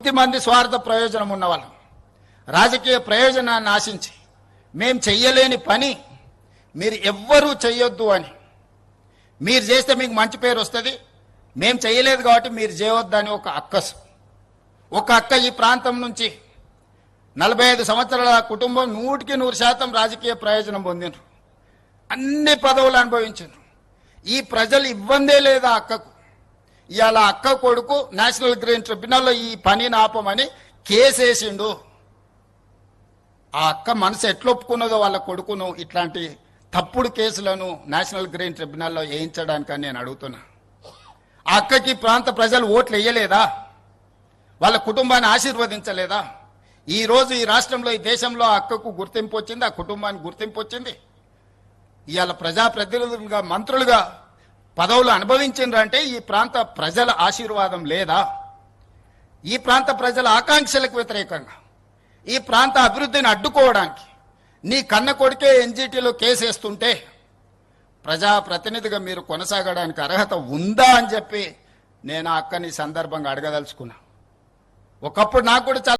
కొద్దిమంది స్వార్థ ప్రయోజనం ఉన్నవాళ్ళు రాజకీయ ప్రయోజనాన్ని ఆశించి మేం చెయ్యలేని పని మీరు ఎవ్వరూ చెయ్యొద్దు అని, మీరు చేస్తే మీకు మంచి పేరు వస్తుంది, మేం చెయ్యలేదు కాబట్టి మీరు చేయవద్దని ఒక అక్క ఈ ప్రాంతం నుంచి 45 సంవత్సరాల కుటుంబం 100% రాజకీయ ప్రయోజనం పొందినారు, అన్ని పదవులు అనుభవించారు. ఈ ప్రజలు ఇవ్వందే లేదా అక్కకు. ఇవాళ అక్క కొడుకు నేషనల్ గ్రీన్ ట్రిబ్యునల్లో ఈ పనిని ఆపమని కేసేసిండు. ఆ అక్క మనసు ఎట్లొప్పుకున్నదో వాళ్ళ కొడుకును ఇట్లాంటి తప్పుడు కేసులను నేషనల్ గ్రీన్ ట్రిబ్యునల్లో వేయించడానికని నేను అడుగుతున్నా. ఆ అక్కకి ప్రాంత ప్రజలు ఓట్లు వేయలేదా? వాళ్ళ కుటుంబాన్ని ఆశీర్వదించలేదా? ఈ రోజు ఈ రాష్ట్రంలో ఈ దేశంలో ఆ అక్కకు గుర్తింపు వచ్చింది, ఆ కుటుంబానికి గుర్తింపు వచ్చింది. ఇవాళ ప్రజాప్రతినిధులుగా మంత్రులుగా పదవులు అనుభవించిండ్రంటే ఈ ప్రాంత ప్రజల ఆశీర్వాదం లేదా? ఈ ప్రాంత ప్రజల ఆకాంక్షలకు వ్యతిరేకంగా ఈ ప్రాంత అభివృద్ధిని అడ్డుకోవడానికి నీ కన్న కొడుకే ఎన్జిటిలో కేసేస్తుంటే ప్రజాప్రతినిధిగా మీరు కొనసాగడానికి అర్హత ఉందా అని చెప్పి నేను ఆ అక్కని సందర్భంగా అడగదలుచుకున్నా. ఒకప్పుడు నాకు కూడా